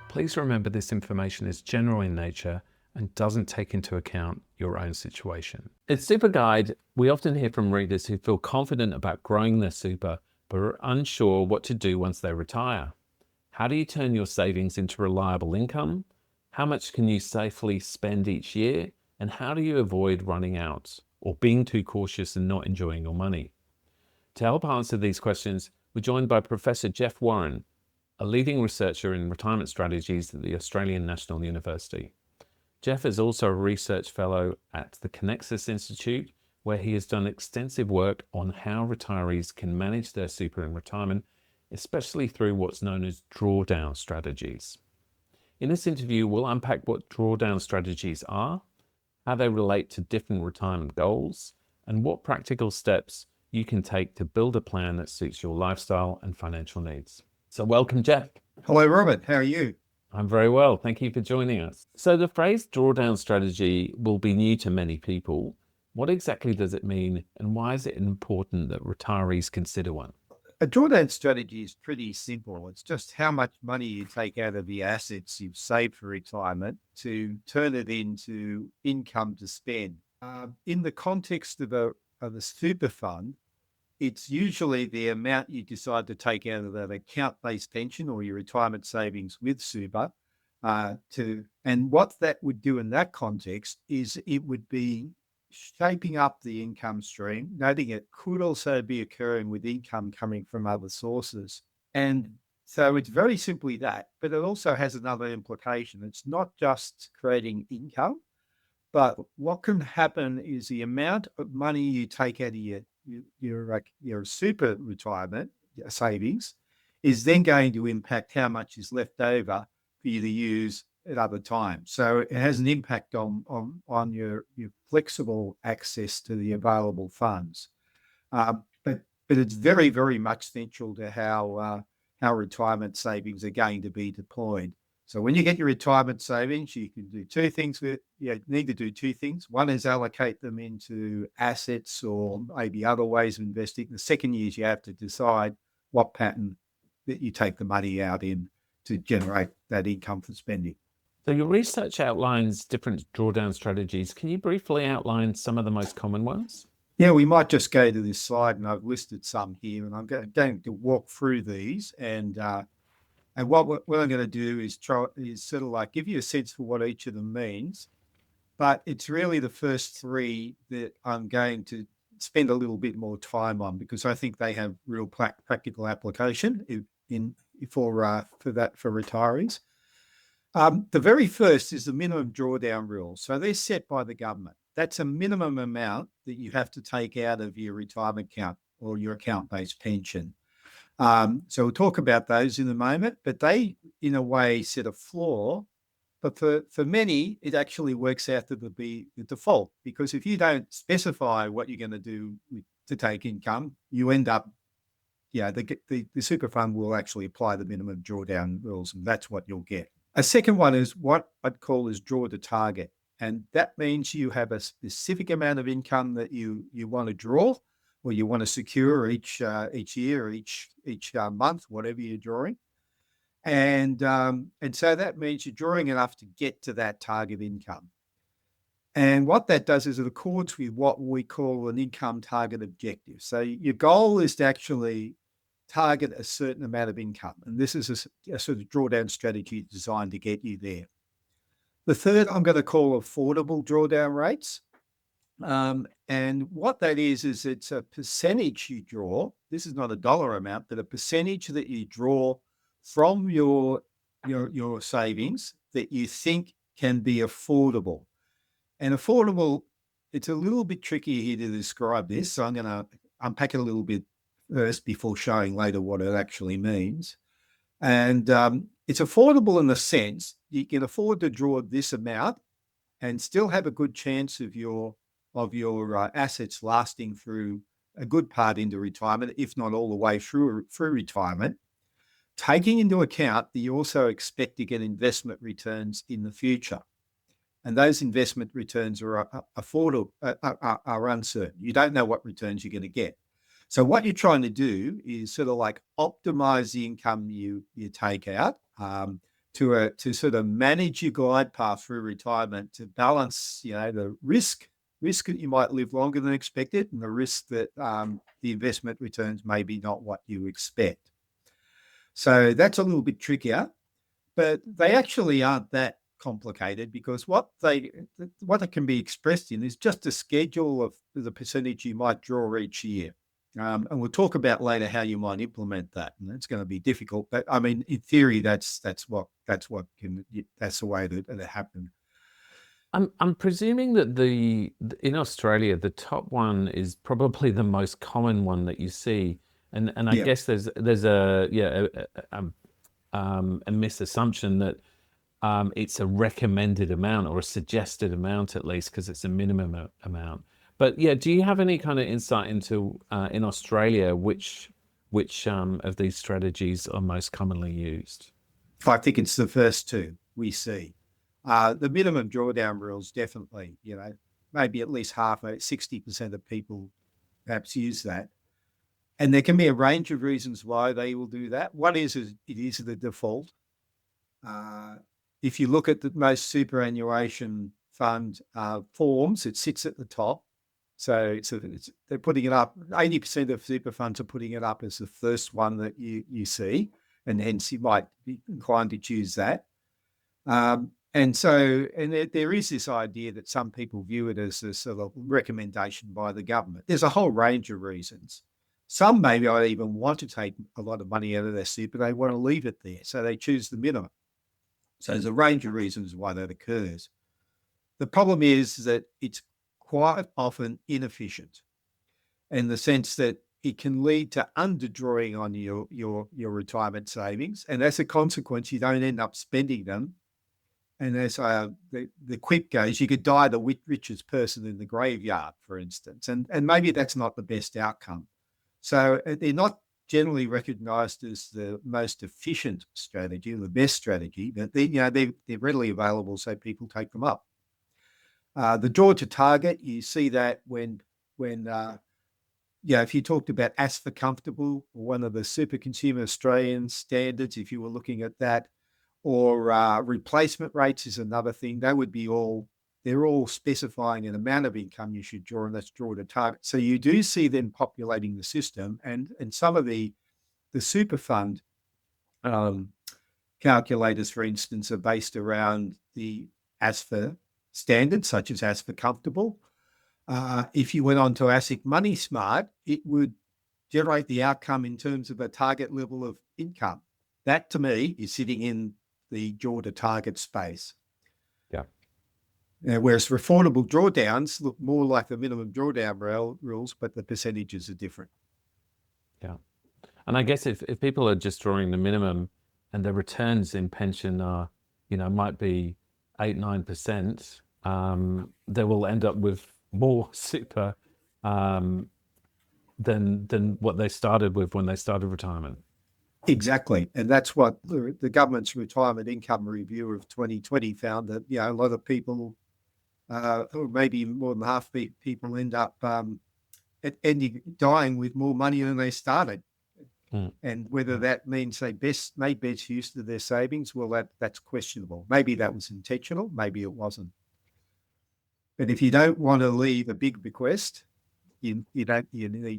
Please remember this information is general in nature and doesn't take into account your own situation. At SuperGuide, we often hear from readers who feel confident about growing their super, but are unsure what to do once they retire. How do you turn your savings into reliable income? How much can you safely spend each year? And how do you avoid running out or being too cautious and not enjoying your money? To help answer these questions, we're joined by Professor Geoff Warren, a leading researcher in retirement strategies at the Australian National University. Geoff is also a research fellow at the Conexus Institute, where he has done extensive work on how retirees can manage their super in retirement, especially through what's known as drawdown strategies. In this interview, we'll unpack what drawdown strategies are, how they relate to different retirement goals, and what practical steps you can take to build a plan that suits your lifestyle and financial needs. So welcome, Geoff. Hello, Robert. How are you? I'm very well. Thank you for joining us. So the phrase drawdown strategy will be new to many people. What exactly does it mean, and why is it important that retirees consider one? A drawdown strategy is pretty simple. It's just how much money you take out of the assets you've saved for retirement to turn it into income to spend. In the context of a super fund, it's usually the amount you decide to take out of that account-based pension or your retirement savings with super. And what that would do in that context is it would be shaping up the income stream, noting it could also be occurring with income coming from other sources. And so it's very simply that, but it also has another implication. It's not just creating income, but what can happen is the amount of money you take out of your super retirement savings is then going to impact how much is left over for you to use at other times. So it has an impact on your flexible access to the available funds. But it's very, very much central to how retirement savings are going to be deployed. So when you get your retirement savings, you can do two things need to do two things. One is allocate them into assets or maybe other ways of investing. The second is you have to decide what pattern that you take the money out in to generate that income for spending. So your research outlines different drawdown strategies. Can you briefly outline some of the most common ones? Yeah, we might just go to this slide, and I've listed some here, and I'm going to walk through these. And what I'm going to do is sort of like give you a sense for what each of them means. But it's really the first three that I'm going to spend a little bit more time on because I think they have real practical application for retirees. The very first is the minimum drawdown rule. So they're set by the government. That's a minimum amount that you have to take out of your retirement account or your account-based pension. So we'll talk about those in a moment, but they, in a way, set a floor. But for many, it actually works out to be the default, because if you don't specify what you're going to do to take income, you end up, the super fund will actually apply the minimum drawdown rules, and that's what you'll get. A second one is what I'd call is draw to target. And that means you have a specific amount of income that you want to draw or you want to secure each year, each month, whatever you're drawing. And so that means you're drawing enough to get to that target income. And what that does is it accords with what we call an income target objective. So your goal is to actually target a certain amount of income. And this is a sort of drawdown strategy designed to get you there. The third I'm going to call affordable drawdown rates. And what that is it's a percentage you draw. This is not a dollar amount, but a percentage that you draw from your savings that you think can be affordable. And affordable, it's a little bit tricky here to describe this. So I'm going to unpack it a little bit first before showing later what it actually means. And it's affordable in the sense you can afford to draw this amount and still have a good chance of your assets lasting through a good part into retirement, if not all the way through retirement, taking into account that you also expect to get investment returns in the future. And those investment returns are uncertain. You don't know what returns you're going to get. So what you're trying to do is sort of like optimize the income you take out to sort of manage your glide path through retirement, to balance, the risk that you might live longer than expected, and the risk that the investment returns may be not what you expect. So that's a little bit trickier, but they actually aren't that complicated, because what can be expressed in is just a schedule of the percentage you might draw each year. And we'll talk about later how you might implement that, and that's going to be difficult. But I mean, in theory, that's the way that it happened. I'm presuming that in Australia, the top one is probably the most common one that you see, and I Yeah. guess there's a misassumption that it's a recommended amount, or a suggested amount at least, because it's a minimum amount. But yeah, do you have any kind of insight into in Australia which of these strategies are most commonly used? I think it's the first two we see. The minimum drawdown rules, definitely, maybe at least 60% of people perhaps use that. And there can be a range of reasons why they will do that. One is it is the default. If you look at the most superannuation fund forms, it sits at the top. So they're putting it up. 80% of super funds are putting it up as the first one that you see, and hence you might be inclined to choose that. And there is this idea that some people view it as a sort of recommendation by the government. There's a whole range of reasons. Some maybe I even want to take a lot of money out of their super, they want to leave it there, so they choose the minimum. So there's a range of reasons why that occurs. The problem is that it's quite often inefficient, in the sense that it can lead to underdrawing on your retirement savings, and as a consequence, you don't end up spending them. And as the quip goes, you could die the richest person in the graveyard, for instance, and maybe that's not the best outcome. So they're not generally recognised as the most efficient strategy, or the best strategy, but they're readily available, so people take them up. The draw to target, you see that when if you talked about as for comfortable, or one of the Super Consumer Australian standards, if you were looking at that, or replacement rates is another thing. They would be they're all specifying an amount of income you should draw, and that's draw to target. So you do see them populating the system, and some of the super fund calculators, for instance, are based around the as for standards, such as for comfortable. If you went on to ASIC Money Smart, it would generate the outcome in terms of a target level of income. That, to me, is sitting in the draw to target space. Yeah. Whereas affordable drawdowns look more like the minimum drawdown rules, but the percentages are different. Yeah. And I guess if people are just drawing the minimum, and the returns in pension are, might be 8-9%, they will end up with more super than what they started with when they started retirement. Exactly. And that's what the government's retirement income review of 2020 found, that, a lot of people, or maybe more than half people, end up ending dying with more money than they started. And whether that means they made best use of their savings, well, that's questionable. Maybe that was intentional, maybe it wasn't. But if you don't want to leave a big bequest, you need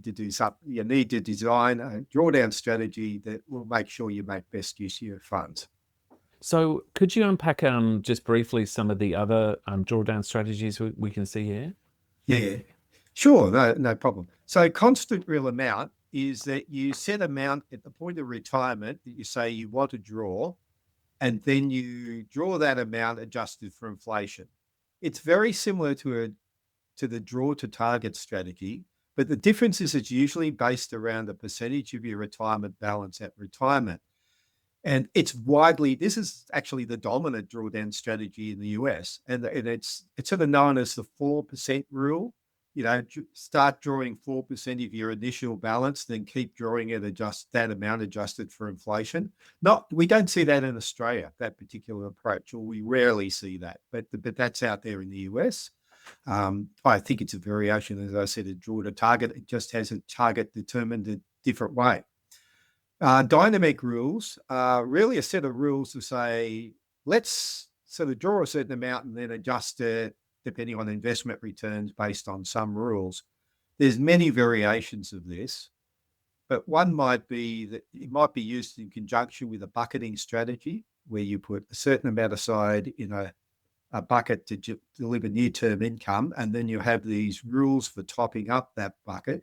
to do something. You need to design a drawdown strategy that will make sure you make best use of your funds. So could you unpack just briefly some of the other drawdown strategies we can see here? Yeah, sure, no problem. So constant real amount is that you set amount at the point of retirement that you say you want to draw, and then you draw that amount adjusted for inflation. It's very similar to the draw to target strategy, but the difference is it's usually based around the percentage of your retirement balance at retirement. And this is actually the dominant drawdown strategy in the US. And it's sort of known as the 4% rule. Start drawing 4% of your initial balance, then keep drawing it, that amount adjusted for inflation. We don't see that in Australia, that particular approach, or we rarely see that, but that's out there in the US. I think it's a variation, as I said, a draw to target. It just has a target determined a different way. Dynamic rules are really a set of rules to say, let's sort of draw a certain amount and then adjust it depending on investment returns based on some rules. There's many variations of this, but one might be that it might be used in conjunction with a bucketing strategy where you put a certain amount aside in a bucket to deliver near-term income, and then you have these rules for topping up that bucket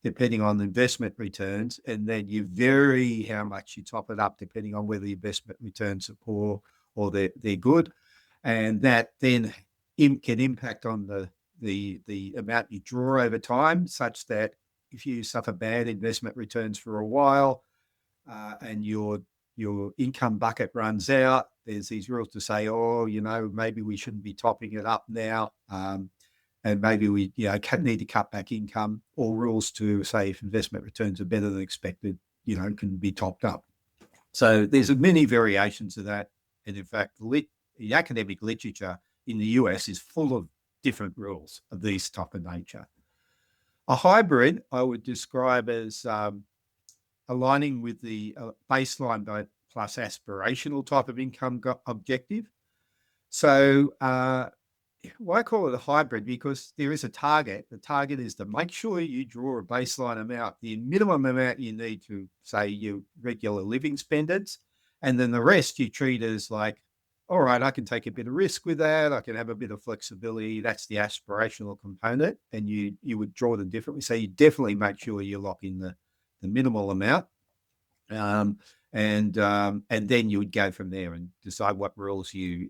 depending on the investment returns, and then you vary how much you top it up depending on whether the investment returns are poor or they're good. And that then can impact on the amount you draw over time, such that if you suffer bad investment returns for a while and your income bucket runs out, there's these rules to say, oh, maybe we shouldn't be topping it up now. And maybe we need to cut back income, or rules to say if investment returns are better than expected, can be topped up. So there's many variations of that. And in fact, the academic literature in the US is full of different rules of this type of nature. A hybrid I would describe as aligning with the baseline plus aspirational type of income objective. So why call it a hybrid? Because there is a target. The target is to make sure you draw a baseline amount, the minimum amount you need to, say, your regular living standards, and then the rest you treat as like, all right, I can take a bit of risk with that. I can have a bit of flexibility. That's the aspirational component, and you would draw them differently. So you definitely make sure you lock in the minimal amount, and then you would go from there and decide what rules you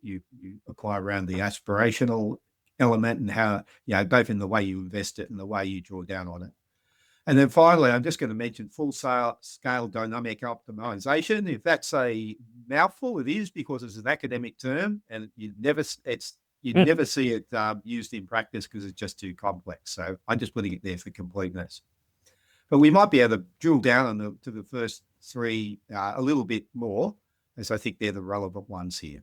apply around the aspirational element and how, both in the way you invest it and the way you draw down on it. And then finally, I'm just going to mention full-scale dynamic optimization. If that's a mouthful, it is, because it's an academic term and you'd never see it used in practice because it's just too complex. So I'm just putting it there for completeness. But we might be able to drill down to the first three a little bit more, as I think they're the relevant ones here.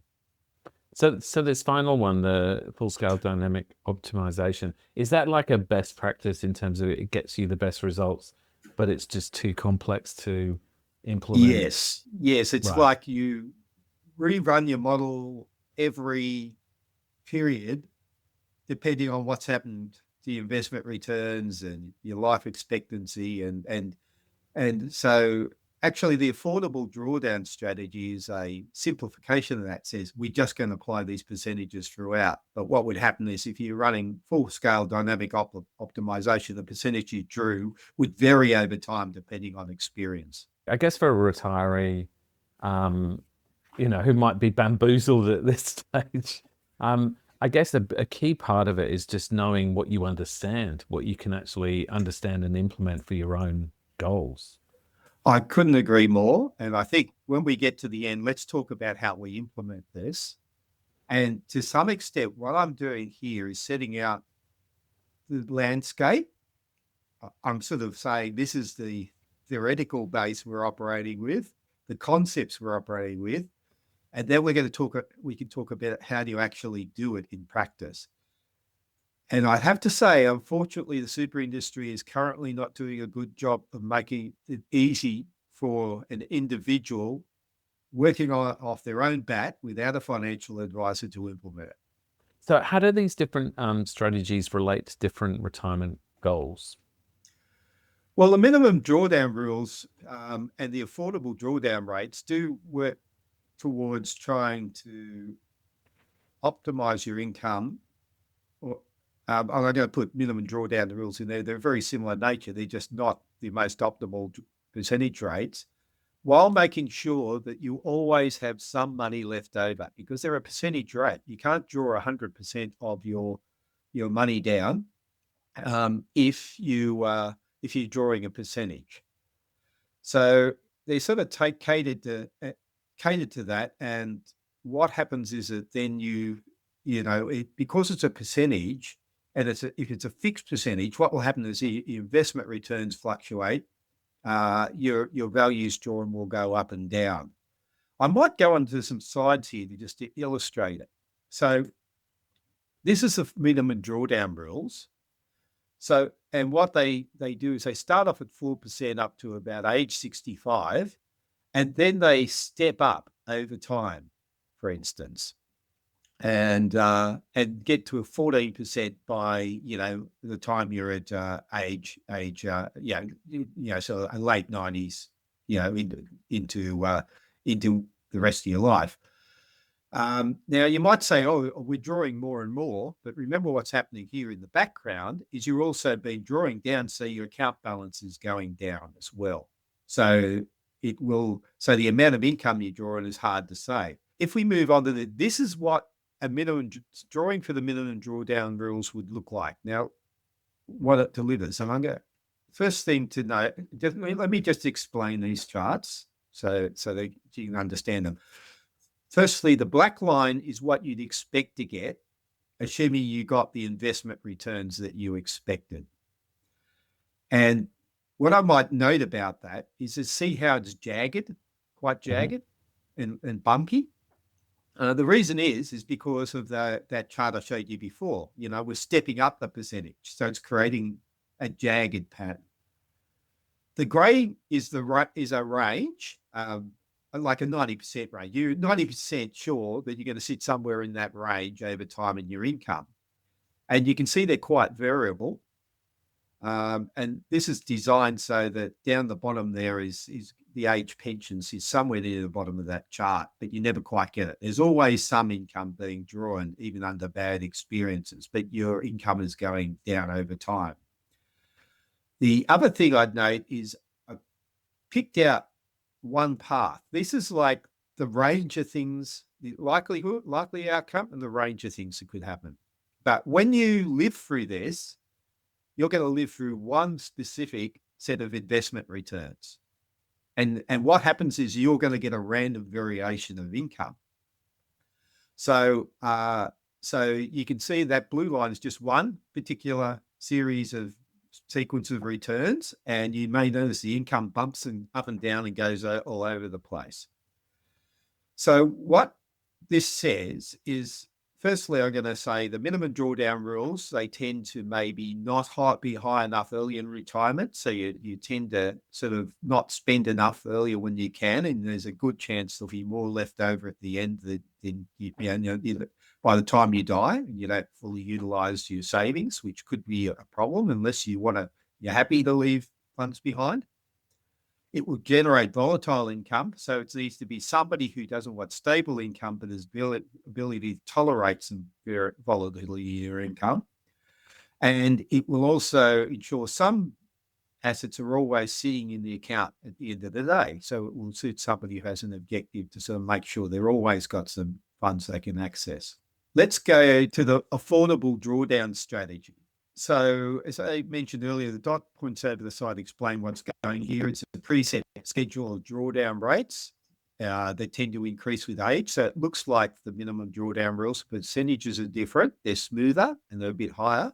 So this final one, the full-scale dynamic optimization, is that like a best practice in terms of it gets you the best results, but it's just too complex to implement? Yes. It's right. Like you rerun your model every period, depending on what's happened to your investment returns and your life expectancy, and so actually, the affordable drawdown strategy is a simplification of that. Says we're just going to apply these percentages throughout. But what would happen is if you're running full-scale dynamic optimization, the percentage you drew would vary over time depending on experience. I guess for a retiree, who might be bamboozled at this stage, I guess a key part of it is just knowing what you understand, what you can actually understand and implement for your own goals. I couldn't agree more. And I think when we get to the end, let's talk about how we implement this. And to some extent, what I'm doing here is setting out the landscape. I'm sort of saying this is the theoretical base we're operating with, the concepts we're operating with, and then we can talk about how do you actually do it in practice. And I have to say, unfortunately, the super industry is currently not doing a good job of making it easy for an individual working off their own bat without a financial advisor to implement it. So how do these different strategies relate to different retirement goals? Well, the minimum drawdown rules and the affordable drawdown rates do work towards trying to optimize your income. I'm going to put minimum drawdown rules in there. They're very similar in nature. They're just not the most optimal percentage rates, while making sure that you always have some money left over, because they're a percentage rate. You can't draw 100% of your money down if you're drawing a percentage. So they sort of catered to that. And what happens is that then because it's a percentage, and if it's a fixed percentage, what will happen is your investment returns fluctuate. Your values drawn will go up and down. I might go into some slides here to illustrate it. So this is the minimum drawdown rules. So, and what they do is they start off at 4% up to about age 65, and then they step up over time, for instance, and get to a 14% by the time you're at so late 90s, into the rest of your life. Now you might say, oh, we're drawing more and more, but remember what's happening here in the background is you're also been drawing down, so your account balance is going down as well. So the amount of income you're drawing is hard to say. If we move on to this is what a minimum drawing for the minimum drawdown rules would look like. Now, what it delivers, and first thing to know, let me just explain these charts so that you can understand them. Firstly, the black line is what you'd expect to get, assuming you got the investment returns that you expected. And what I might note about that is to see how it's quite jagged and bumpy. The reason is because of that chart I showed you before. We're stepping up the percentage, so it's creating a jagged pattern. The grey is a range, like a 90% range. You're 90% sure that you're going to sit somewhere in that range over time in your income. And you can see they're quite variable. And this is designed so that down the bottom there is the age pensions is somewhere near the bottom of that chart, but you never quite get it. There's always some income being drawn, even under bad experiences, but your income is going down over time. The other thing I'd note is I picked out one path. This is like the range of things, the likely outcome, and the range of things that could happen. But when you live through this, you're going to live through one specific set of investment returns. And what happens is you're going to get a random variation of income. So you can see that blue line is just one particular series of sequence of returns, and you may notice the income bumps up and down and goes all over the place. So what this says is, firstly, I'm going to say the minimum drawdown rules, they tend to maybe not be high enough early in retirement. So you tend to sort of not spend enough earlier when you can, and there's a good chance there'll be more left over at the end by the time you die, and you don't fully utilize your savings, which could be a problem unless you're happy to leave funds behind. It will generate volatile income. So it needs to be somebody who doesn't want stable income, but has ability to tolerate some volatility in your income. And it will also ensure some assets are always sitting in the account at the end of the day. So it will suit somebody who has an objective to sort of make sure they're always got some funds they can access. Let's go to the affordable drawdown strategy. So as I mentioned earlier, the dot points over the side explain what's going here. It's a preset schedule of drawdown rates. They tend to increase with age. So it looks like the minimum drawdown rules, percentages are different. They're smoother and they're a bit higher.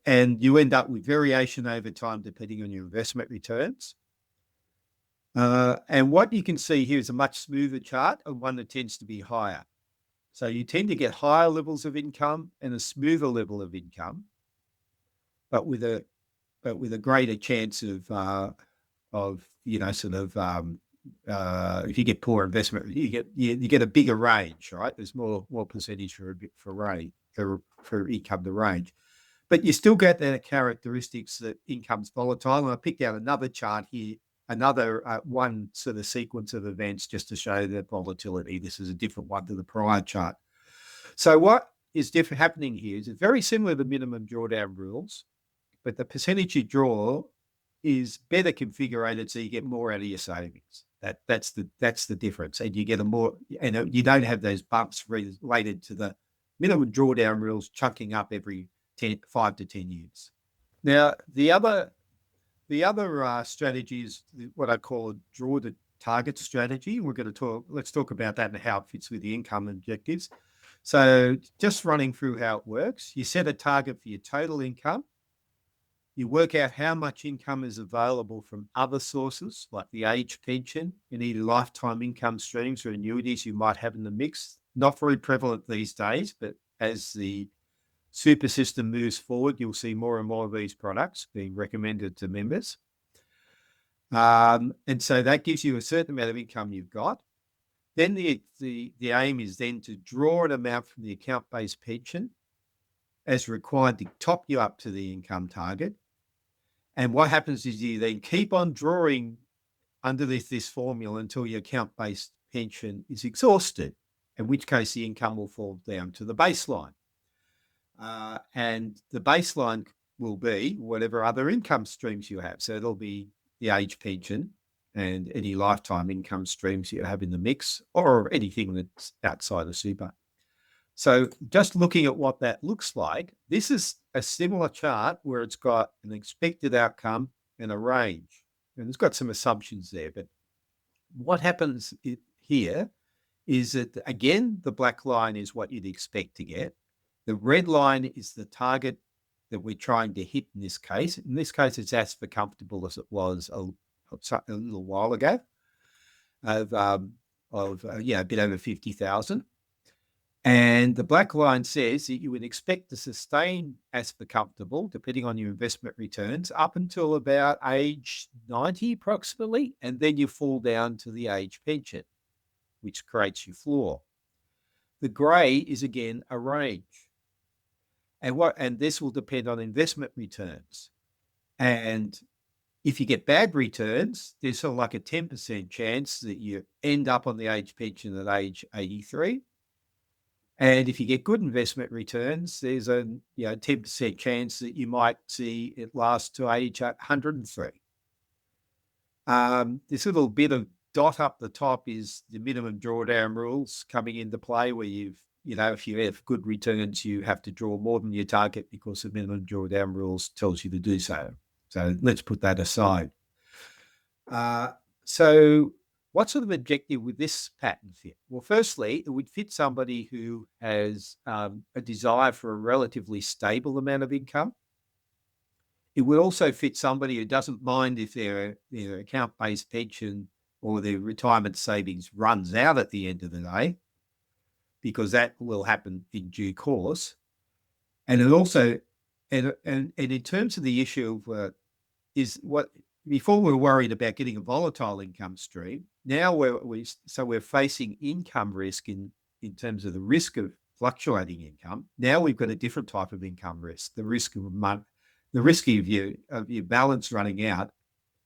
And you end up with variation over time depending on your investment returns. And what you can see here is a much smoother chart and one that tends to be higher. So you tend to get higher levels of income and a smoother level of income, but with a greater chance of if you get poor investment, you get a bigger range, right? There's more percentage for income to range, but you still get the characteristics that income's volatile. And I picked out another chart here, another one sort of sequence of events just to show that volatility. This is a different one to the prior chart. So what is happening here is it's very similar to minimum drawdown rules, but the percentage you draw is better configured so you get more out of your savings. That's the difference, and you get you don't have those bumps related to the minimum drawdown rules chunking up every 5 to 10 years. Now the other strategy is what I call a draw to target strategy. Let's talk about that and how it fits with the income objectives. So just running through how it works, you set a target for your total income. You work out how much income is available from other sources like the age pension, any lifetime income streams or annuities you might have in the mix. Not very prevalent these days, but as the super system moves forward, you'll see more and more of these products being recommended to members. And so that gives you a certain amount of income you've got. Then the aim is then to draw an amount from the account-based pension as required to top you up to the income target. And what happens is you then keep on drawing under this formula until your account-based pension is exhausted, in which case the income will fall down to the baseline. And the baseline will be whatever other income streams you have. So it'll be the age pension and any lifetime income streams you have in the mix, or anything that's outside of super. So just looking at what that looks like, this is a similar chart where it's got an expected outcome and a range. And it's got some assumptions there, but what happens here is that, again, the black line is what you'd expect to get. The red line is the target that we're trying to hit in this case. In this case, it's as for comfortable as it was a little while ago, of a bit over 50,000. And the black line says that you would expect to sustain as for comfortable, depending on your investment returns, up until about age 90 approximately, and then you fall down to the age pension, which creates your floor. The grey is, again, a range. And this will depend on investment returns. And if you get bad returns, there's sort of like a 10% chance that you end up on the age pension at age 83. And if you get good investment returns, there's a 10% chance that you might see it last to age 103. This little bit of dot up the top is the minimum drawdown rules coming into play, where if you have good returns, you have to draw more than your target because the minimum drawdown rules tells you to do so. So let's put that aside. So what sort of objective would this pattern fit? Well, firstly, it would fit somebody who has a desire for a relatively stable amount of income. It would also fit somebody who doesn't mind if their account-based pension or their retirement savings runs out at the end of the day, because that will happen in due course. And it also, and in terms of the issue of before we were worried about getting a volatile income stream, now we're facing income risk in terms of the risk of fluctuating income. Now we've got a different type of income risk, the risk of your balance running out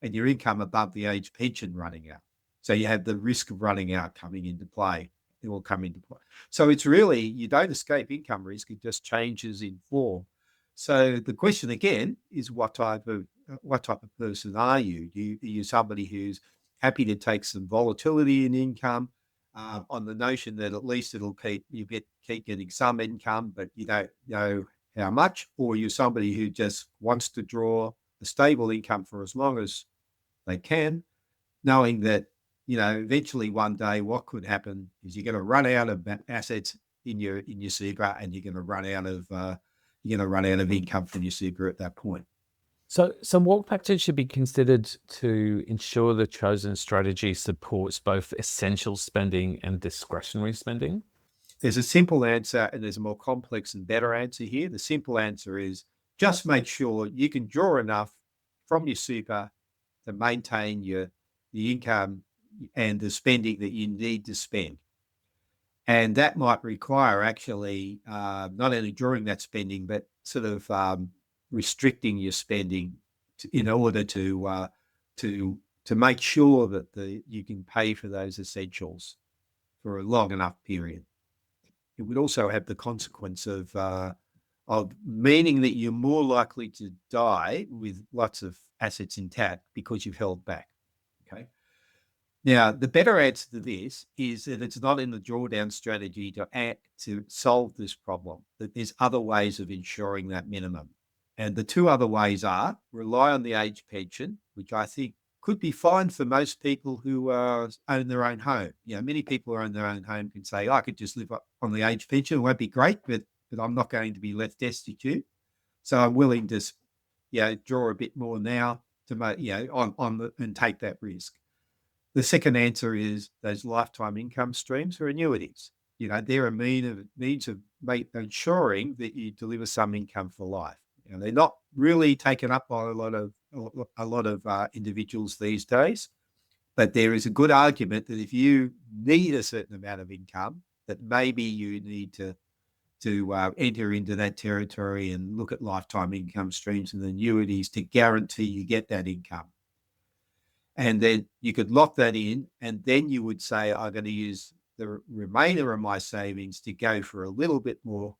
and your income above the age pension running out. So you have the risk of running out coming into play. It will come into play. So it's really, you don't escape income risk, it just changes in form. So the question again is, what type of person are you? Are you somebody who's happy to take some volatility in income on the notion that at least it'll keep getting some income, but you don't know how much? Or are you somebody who just wants to draw a stable income for as long as they can, knowing that eventually one day what could happen is you're going to run out of assets in your super, and you're going to run out of income from your super at that point. So what factors should be considered to ensure the chosen strategy supports both essential spending and discretionary spending? There's a simple answer and there's a more complex and better answer here. The simple answer is just make sure you can draw enough from your super to maintain the income and the spending that you need to spend. And that might require actually not only drawing that spending, but sort of restricting your spending in order to make sure that you can pay for those essentials for a long enough period. It would also have the consequence of meaning that you're more likely to die with lots of assets intact because you've held back. Okay. Now, the better answer to this is that it's not in the drawdown strategy to solve this problem, that there's other ways of ensuring that minimum. And the two other ways are rely on the age pension, which I think could be fine for most people who own their own home. Many people who own their own home can say, I could just live on the age pension. It won't be great, but I'm not going to be left destitute. So I'm willing to, draw a bit more now to make, and take that risk. The second answer is those lifetime income streams or annuities. they're a means of ensuring that you deliver some income for life. They're not really taken up by a lot of individuals these days, but there is a good argument that if you need a certain amount of income, that maybe you need to enter into that territory and look at lifetime income streams and annuities to guarantee you get that income. And then you could lock that in, and then you would say, I'm going to use the remainder of my savings to go for a little bit more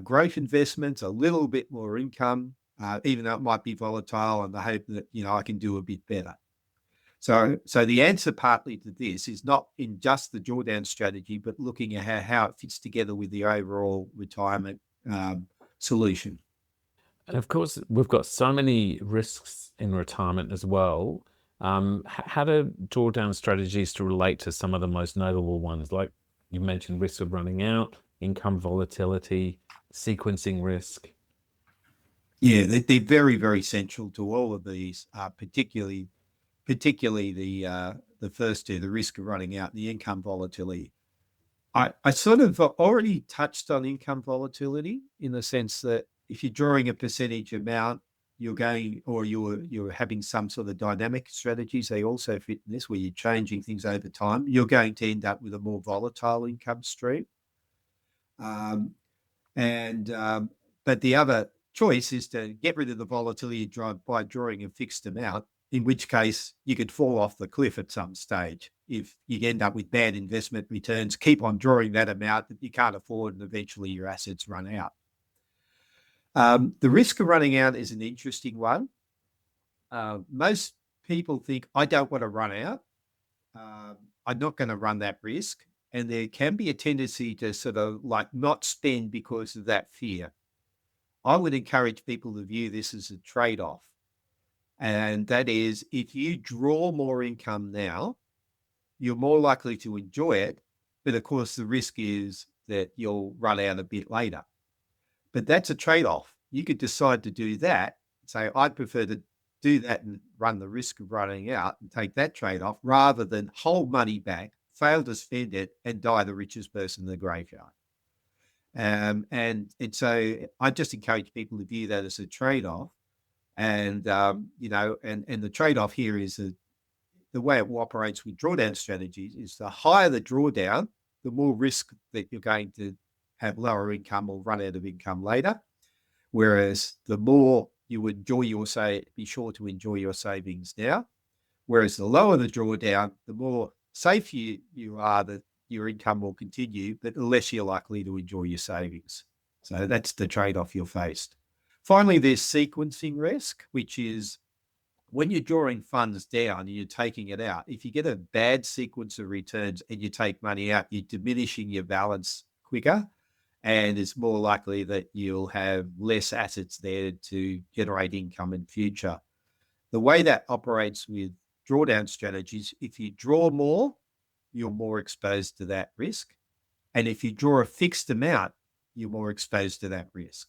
growth investments, a little bit more income, even though it might be volatile, and the hope that, I can do a bit better. So the answer partly to this is not in just the drawdown strategy, but looking at how it fits together with the overall retirement solution. And of course, we've got so many risks in retirement as well. How do drawdown strategies to relate to some of the most notable ones? Like you mentioned, risk of running out, income volatility, sequencing risk. Yeah, they're very, very central to all of these, particularly the first two, the risk of running out and the income volatility. I sort of already touched on income volatility in the sense that if you're drawing a percentage amount, you're having some sort of dynamic strategies. They also fit in this, where you're changing things over time. You're going to end up with a more volatile income stream. But the other choice is to get rid of the volatility by drawing a fixed amount, in which case you could fall off the cliff at some stage. If you end up with bad investment returns, keep on drawing that amount that you can't afford, and eventually your assets run out. The risk of running out is an interesting one. Most people think, I don't want to run out. I'm not going to run that risk. And there can be a tendency to sort of like not spend because of that fear. I would encourage people to view this as a trade-off. And that is, if you draw more income now, you're more likely to enjoy it. But of course, the risk is that you'll run out a bit later. But that's a trade-off. You could decide to do that, say, I'd prefer to do that and run the risk of running out and take that trade-off rather than hold money back, fail to spend it, and die the richest person in the graveyard. And so I just encourage people to view that as a trade-off. And, and the trade-off here is the way it operates with drawdown strategies is the higher the drawdown, the more risk that you're going to have lower income or run out of income later. Whereas the more you enjoy be sure to enjoy your savings now. Whereas the lower the drawdown, the more safe you are that your income will continue, but the less you're likely to enjoy your savings. So that's the trade-off you're faced. Finally, there's sequencing risk, which is when you're drawing funds down and you're taking it out. If you get a bad sequence of returns and you take money out, you're diminishing your balance quicker, and it's more likely that you'll have less assets there to generate income in future. The way that operates with drawdown strategies, if you draw more, you're more exposed to that risk. And if you draw a fixed amount, you're more exposed to that risk.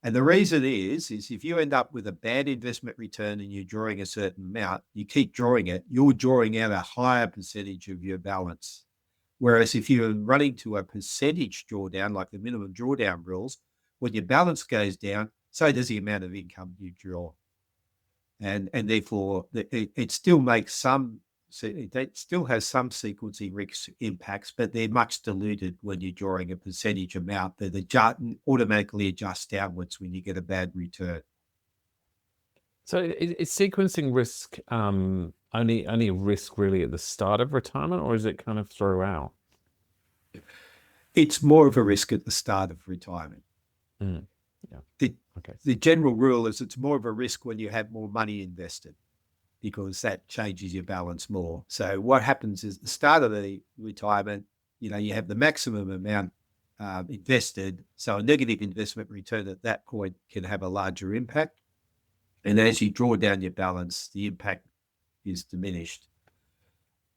And the reason is if you end up with a bad investment return and you're drawing a certain amount, you keep drawing it, you're drawing out a higher percentage of your balance. Whereas if you're running to a percentage drawdown, like the minimum drawdown rules, when your balance goes down, so does the amount of income you draw. And therefore, it still makes it still has some sequencing risk impacts, but they're much diluted when you're drawing a percentage amount that automatically adjusts downwards when you get a bad return. So is sequencing risk only a risk really at the start of retirement, or is it kind of throughout? It's more of a risk at the start of retirement. Yeah. The general rule is it's more of a risk when you have more money invested, because that changes your balance more. So what happens is at the start of the retirement, you have the maximum amount invested. So a negative investment return at that point can have a larger impact. And as you draw down your balance, the impact is diminished.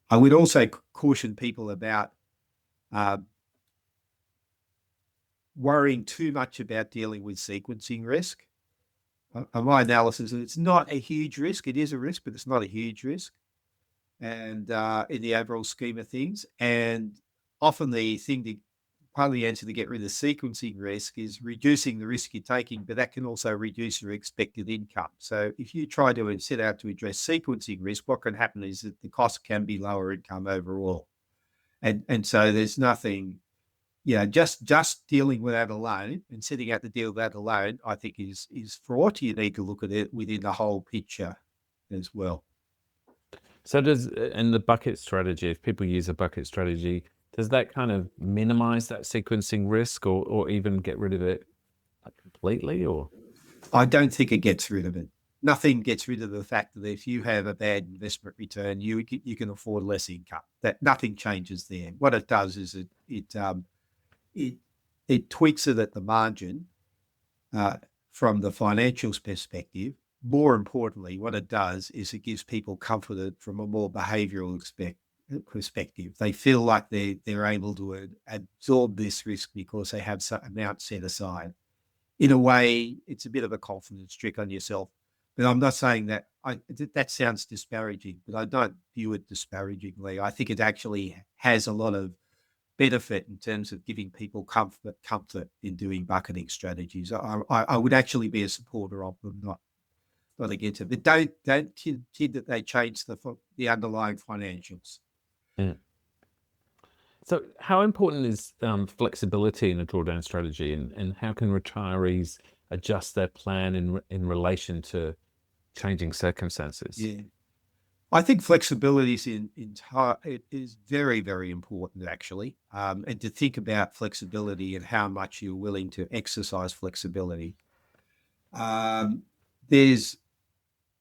I would also caution people about worrying too much about dealing with sequencing risk. My analysis is it's not a huge risk. It is a risk, but it's not a huge risk. And in the overall scheme of things. And often part of the answer to get rid of sequencing risk is reducing the risk you're taking, but that can also reduce your expected income. So if you try to set out to address sequencing risk, what can happen is that the cost can be lower income overall. And so there's nothing, just dealing with that alone and setting out to deal with that alone, I think is fraught. You need to look at it within the whole picture as well. So in the bucket strategy, if people use a bucket strategy, does that kind of minimize that sequencing risk or even get rid of it completely? Or I don't think it gets rid of it. Nothing gets rid of the fact that if you have a bad investment return, you can afford less income. That nothing changes there. What it does is it tweaks it at the margin from the financials perspective. More importantly, what it does is it gives people comfort from a more behavioural perspective. They feel like they're able to absorb this risk because they have some amount set aside. In a way, it's a bit of a confidence trick on yourself. But I'm not saying that that sounds disparaging, but I don't view it disparagingly. I think it actually has a lot of benefit in terms of giving people comfort in doing bucketing strategies. I would actually be a supporter of them, not against it. But don't kid that they change the underlying financials. yeah. So how important is flexibility in a drawdown strategy, and how can retirees adjust their plan in relation to changing circumstances? Yeah. I think flexibility is very, very important, actually, and to think about flexibility and how much you're willing to exercise flexibility. There's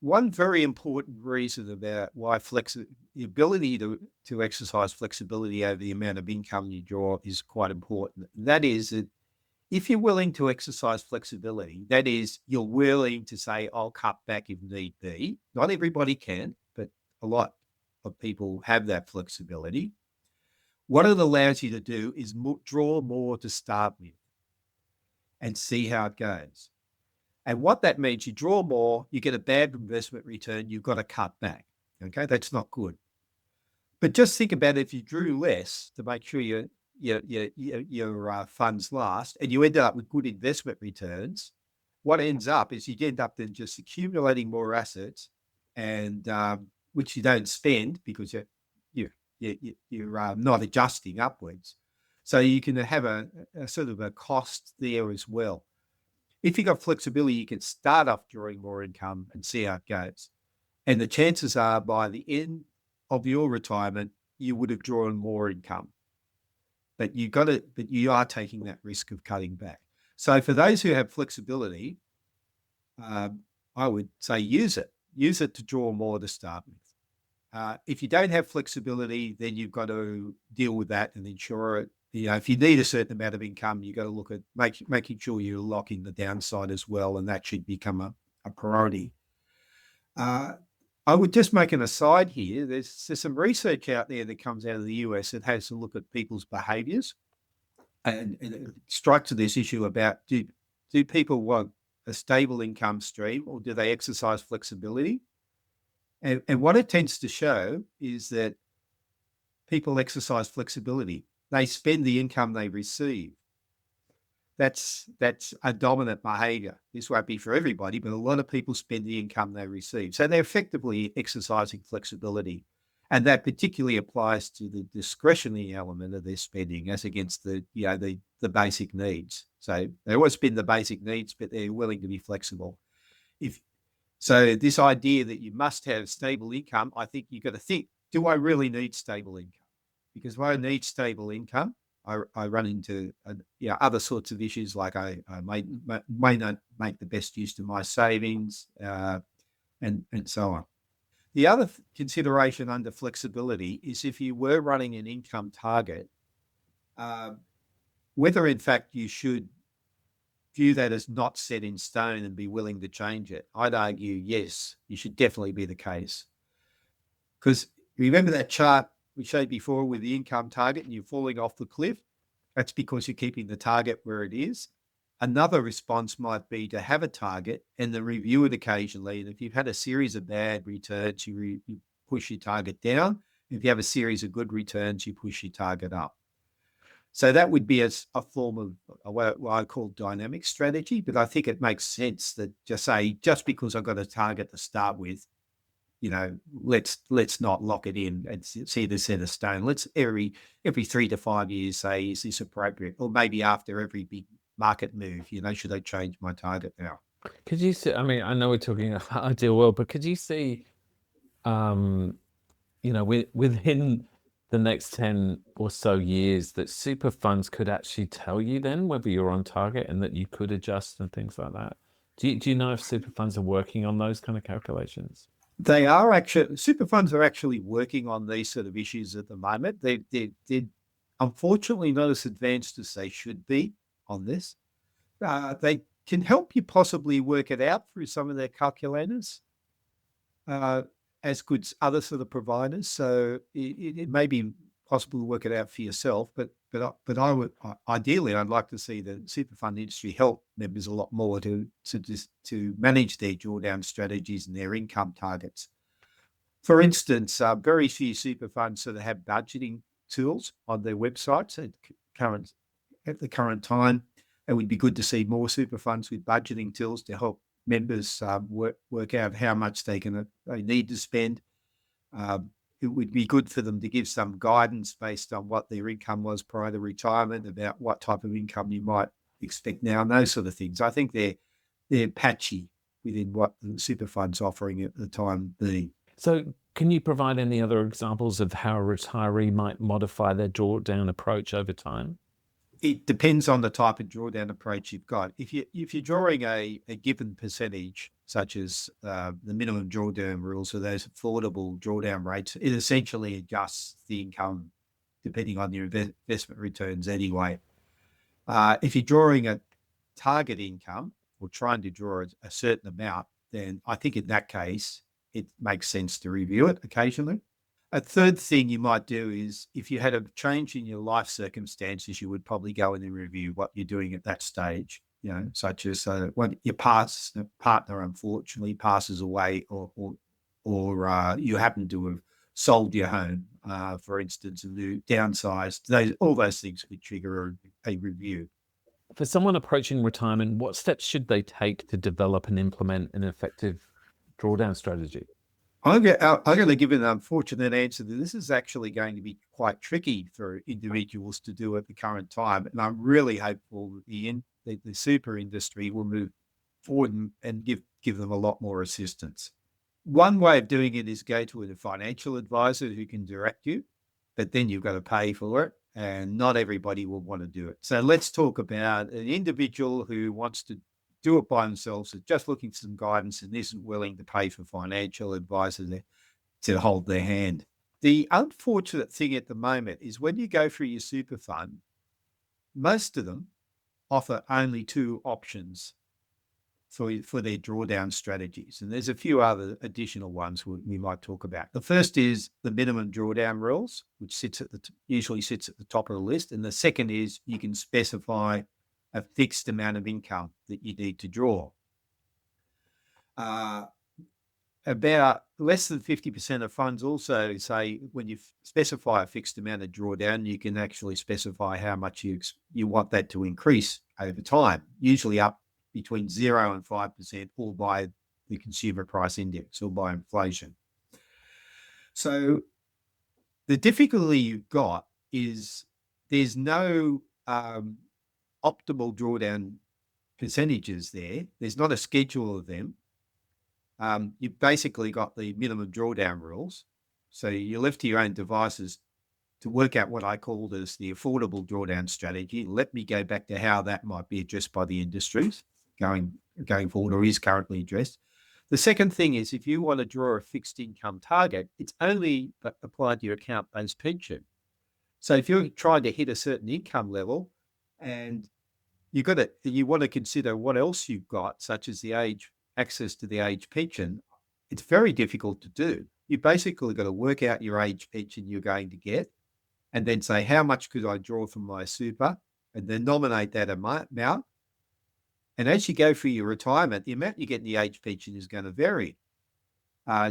one very important reason about why the ability to exercise flexibility over the amount of income you draw is quite important. That is that if you're willing to exercise flexibility, that is, you're willing to say, I'll cut back if need be. Not everybody can, but a lot of people have that flexibility. What it allows you to do is draw more to start with and see how it goes. And what that means, you draw more, you get a bad investment return, you've got to cut back. Okay, that's not good. But just think about it, if you drew less to make sure your funds last, and you ended up with good investment returns, what ends up is you end up then just accumulating more assets, and which you don't spend because you're not adjusting upwards. So you can have a sort of a cost there as well. If you've got flexibility, you can start off drawing more income and see how it goes. And the chances are by the end of your retirement, you would have drawn more income. But you are taking that risk of cutting back. So for those who have flexibility, I would say use it. Use it to draw more to start with. If you don't have flexibility, then you've got to deal with that and ensure it. If you need a certain amount of income, you've got to look at making sure you're locking the downside as well, and that should become a priority. I would just make an aside here. There's some research out there that comes out of the US that has a look at people's behaviours, and it strikes to this issue about do people want a stable income stream or do they exercise flexibility? And what it tends to show is that people exercise flexibility. They spend the income they receive. That's a dominant behaviour. This won't be for everybody, but a lot of people spend the income they receive. So they're effectively exercising flexibility. And that particularly applies to the discretionary element of their spending as against the basic needs. So they always spend the basic needs, but they're willing to be flexible. So this idea that you must have stable income, I think you've got to think, do I really need stable income? Because if I need stable income, I run into other sorts of issues like I may not make the best use of my savings and so on. The other consideration under flexibility is if you were running an income target, whether in fact you should view that as not set in stone and be willing to change it. I'd argue, yes, you should definitely be the case. Because remember that chart we showed before with the income target and you're falling off the cliff? That's because you're keeping the target where it is. Another response might be to have a target and then review it occasionally. And if you've had a series of bad returns, you push your target down. If you have a series of good returns, you push your target up. So that would be a form of what I call dynamic strategy. But I think it makes sense that just because I've got a target to start with, let's not lock it in and see the set of stone. Let's every 3 to 5 years say, is this appropriate? Or maybe after every big market move, should I change my target now? Could you see, I mean, I know we're talking about ideal world, but could you see, within the next 10 or so years that super funds could actually tell you then whether you're on target and that you could adjust and things like that? Do you know if super funds are working on those kind of calculations? They are actually, super funds are actually working on these sort of issues at the moment. They're unfortunately not as advanced as they should be on this. They can help you possibly work it out through some of their calculators, as could other sort of providers. So it may be possible to work it out for yourself, but I would ideally, I'd like to see the super fund industry help members a lot more to manage their drawdown strategies and their income targets. For instance, very few super funds sort of have budgeting tools on their websites at the current time. It would be good to see more super funds with budgeting tools to help members work out how much they need to spend. It would be good for them to give some guidance based on what their income was prior to retirement, about what type of income you might expect now, and those sort of things. I think they're patchy within what the super fund's offering at the time being. So can you provide any other examples of how a retiree might modify their drawdown approach over time? It depends on the type of drawdown approach you've got. If you're drawing a given percentage, such as the minimum drawdown rules or those affordable drawdown rates, it essentially adjusts the income depending on your investment returns anyway. If you're drawing a target income or trying to draw a certain amount, then I think in that case, it makes sense to review it occasionally. A third thing you might do is, if you had a change in your life circumstances, you would probably go in and review what you're doing at that stage, such as when your partner unfortunately passes away, or you happen to have sold your home, for instance, and downsized. All those things would trigger a review. For someone approaching retirement, what steps should they take to develop and implement an effective drawdown strategy? I'm going to give an unfortunate answer that this is actually going to be quite tricky for individuals to do at the current time. And I'm really hopeful that the super industry will move forward and give them a lot more assistance. One way of doing it is go to a financial advisor who can direct you, but then you've got to pay for it, and not everybody will want to do it. So let's talk about an individual who wants to do it by themselves, is just looking for some guidance and isn't willing to pay for financial advisors to hold their hand. The unfortunate thing at the moment is when you go through your super fund, most of them offer only two options for their drawdown strategies. And there's a few other additional ones we might talk about. The first is the minimum drawdown rules, which usually sits at the top of the list. And the second is you can specify a fixed amount of income that you need to draw. About less than 50% of funds also say when you specify a fixed amount of drawdown, you can actually specify how much you want that to increase over time, usually up between 0 and 5%, or by the consumer price index or by inflation. So the difficulty you've got is there's no optimal drawdown percentages there. There's not a schedule of them. You've basically got the minimum drawdown rules. So you're left to your own devices to work out what I called as the affordable drawdown strategy. Let me go back to how that might be addressed by the industries going forward, or is currently addressed. The second thing is, if you want to draw a fixed income target, it's only applied to your account-based pension. So if you're trying to hit a certain income level, and you want to consider what else you've got, such as access to the age pension, it's very difficult to do. You basically got to work out your age pension you're going to get, and then say, how much could I draw from my super, and then nominate that amount. And as you go through your retirement, the amount you get in the age pension is going to vary.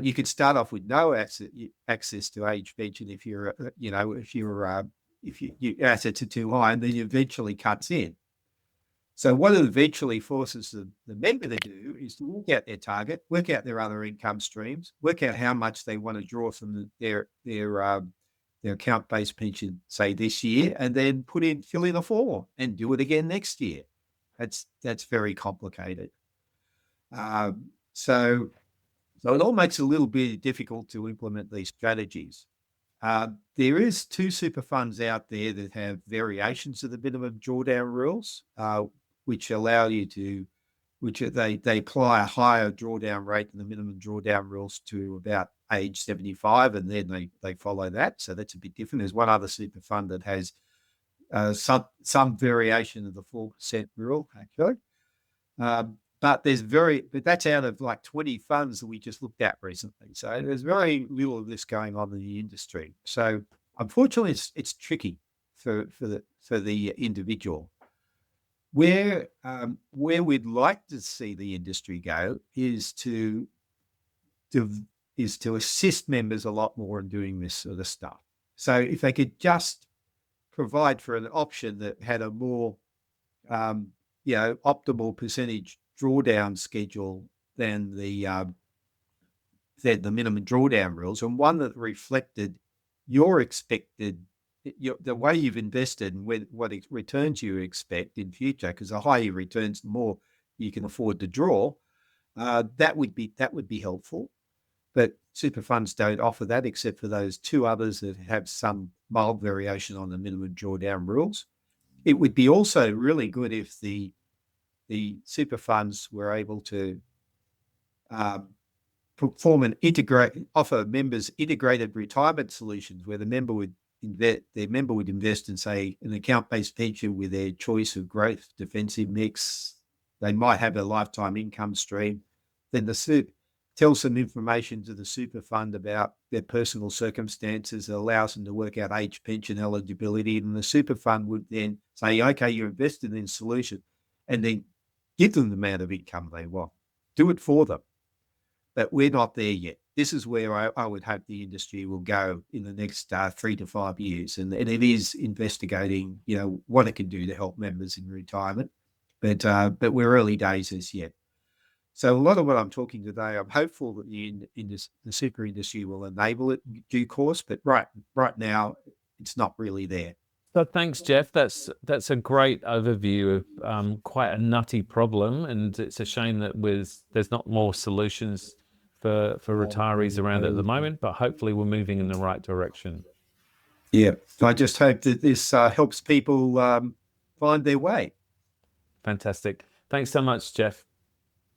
You could start off with no access to age pension if you're your assets are too high, and then eventually cuts in. So what it eventually forces the member to do is to work out their target, work out their other income streams, work out how much they want to draw from their account-based pension, say this year, and then fill in a form and do it again next year. That's very complicated. So it all makes it a little bit difficult to implement these strategies. There is 2 super funds out there that have variations of the minimum drawdown rules, which allow you to, they apply a higher drawdown rate than the minimum drawdown rules to about age 75, and then they follow that. So that's a bit different. There's one other super fund that has some variation of the 4% rule, actually. But that's out of like 20 funds that we just looked at recently. So there's very little of this going on in the industry. So unfortunately, it's tricky for the individual. Where we'd like to see the industry go is to assist members a lot more in doing this sort of stuff. So if they could just provide for an option that had a more optimal percentage drawdown schedule than the minimum drawdown rules, and one that reflected your expected, the way you've invested and what returns you expect in future, because the higher your returns, the more you can afford to draw. That would be helpful. But super funds don't offer that, except for those 2 others that have some mild variation on the minimum drawdown rules. It would be also really good if the super funds were able to offer members integrated retirement solutions, where their member would invest in, say, an account-based pension with their choice of growth defensive mix. They might have a lifetime income stream. Then the super tell some information to the super fund about their personal circumstances that allows them to work out age pension eligibility. And the super fund would then say, okay, you're invested in solution, and then give them the amount of income they want. Do it for them. But we're not there yet. This is where I would hope the industry will go in the next 3 to 5 years. And it is investigating, what it can do to help members in retirement. But we're early days as yet. So a lot of what I'm talking today, I'm hopeful that the super industry will enable it in due course, but right now, it's not really there. So thanks, Geoff. That's a great overview of quite a nutty problem, and it's a shame that there's not more solutions for retirees around at the moment, but hopefully we're moving in the right direction. Yeah, I just hope that this helps people find their way. Fantastic. Thanks so much, Geoff.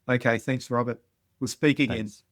Okay, thanks, Robert. We'll speak again. Thanks.